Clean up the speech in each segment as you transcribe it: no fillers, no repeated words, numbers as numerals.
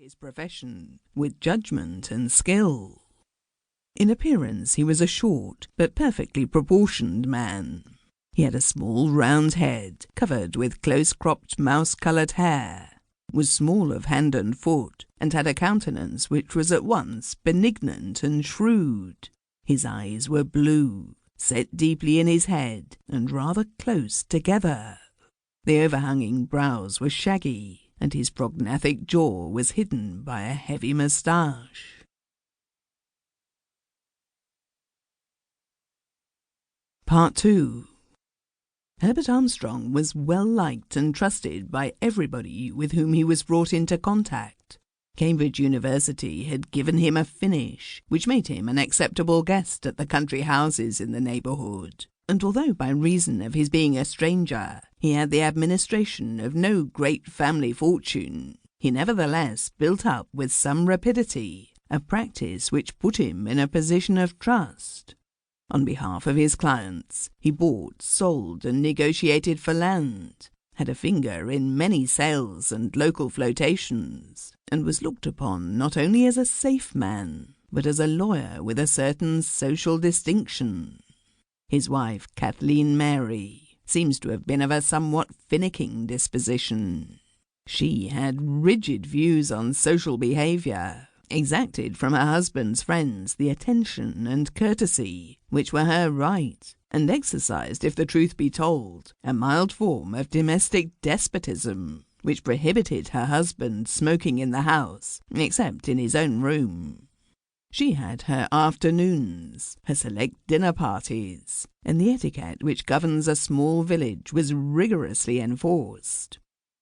his profession with judgment and skill. In appearance he was a short but perfectly proportioned man. He had a small round head covered with close-cropped mouse-coloured hair, was small of hand and foot, and had a countenance which was at once benignant and shrewd. His eyes were blue, set deeply in his head, and rather close together. The overhanging brows were shaggy, and his prognathic jaw was hidden by a heavy moustache. Part 2. Herbert Armstrong was well liked and trusted by everybody with whom he was brought into contact. Cambridge University had given him a finish, which made him an acceptable guest at the country houses in the neighbourhood, and although by reason of his being a stranger he had the administration of no great family fortune, he nevertheless built up with some rapidity a practice which put him in a position of trust. On behalf of his clients, he bought, sold, and negotiated for land, had a finger in many sales and local flotations, and was looked upon not only as a safe man, but as a lawyer with a certain social distinction. His wife, Kathleen Mary, seems to have been of a somewhat finicking disposition. She had rigid views on social behaviour, exacted from her husband's friends the attention and courtesy which were her right, and exercised, if the truth be told, a mild form of domestic despotism which prohibited her husband smoking in the house, except in his own room. She had her afternoons, her select dinner parties, and the etiquette which governs a small village was rigorously enforced.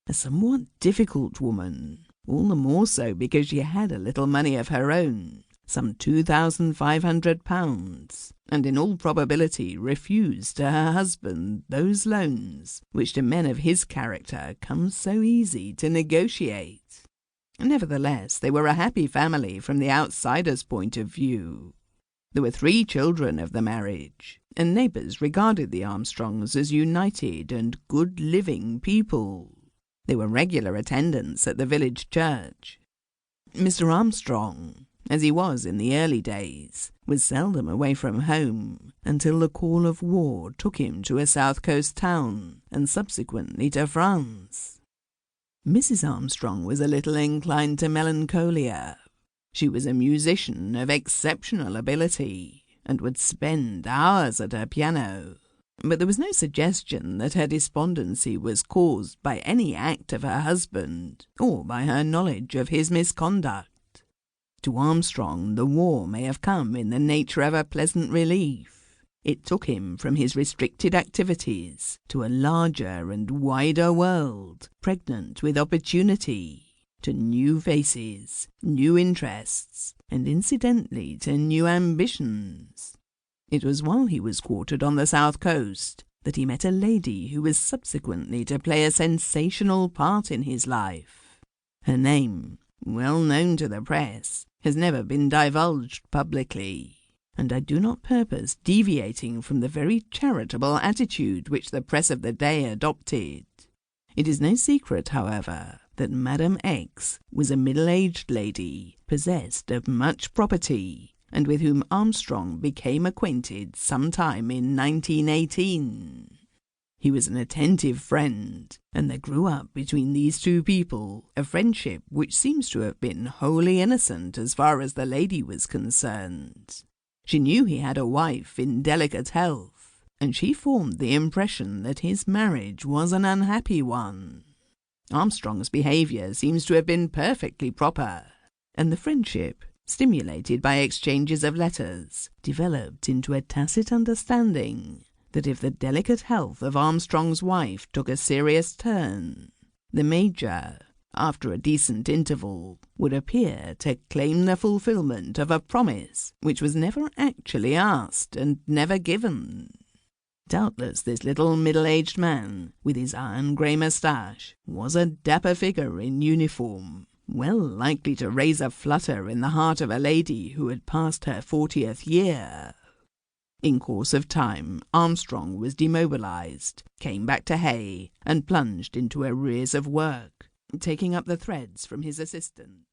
A somewhat difficult woman, all the more so because she had a little money of her own, some £2,500, and in all probability refused to her husband those loans which to men of his character come so easy to negotiate. Nevertheless, they were a happy family from the outsider's point of view. There were 3 children of the marriage, and neighbours regarded the Armstrongs as united and good-living people. They were regular attendants at the village church. Mr. Armstrong, as he was in the early days, was seldom away from home until the call of war took him to a south coast town and subsequently to France. Mrs. Armstrong was a little inclined to melancholia. She was a musician of exceptional ability and would spend hours at her piano, but there was no suggestion that her despondency was caused by any act of her husband or by her knowledge of his misconduct. To Armstrong the war may have come in the nature of a pleasant relief. It took him from his restricted activities to a larger and wider world, pregnant with opportunity, to new faces, new interests, and incidentally to new ambitions. It was while he was quartered on the south coast that he met a lady who was subsequently to play a sensational part in his life. Her name, well known to the press, has never been divulged publicly, and I do not purpose deviating from the very charitable attitude which the press of the day adopted. It is no secret, however, that Madame X was a middle-aged lady possessed of much property, and with whom Armstrong became acquainted sometime in 1918. He was an attentive friend, and there grew up between these 2 people a friendship which seems to have been wholly innocent as far as the lady was concerned. She knew he had a wife in delicate health, and she formed the impression that his marriage was an unhappy one. Armstrong's behaviour seems to have been perfectly proper, and the friendship, stimulated by exchanges of letters, developed into a tacit understanding that if the delicate health of Armstrong's wife took a serious turn, the Major, after a decent interval, would appear to claim the fulfilment of a promise which was never actually asked and never given. Doubtless this little middle-aged man, with his iron-grey moustache, was a dapper figure in uniform, well likely to raise a flutter in the heart of a lady who had passed her 40th year. In course of time, Armstrong was demobilized, came back to Hay, and plunged into arrears of work, taking up the threads from his assistant.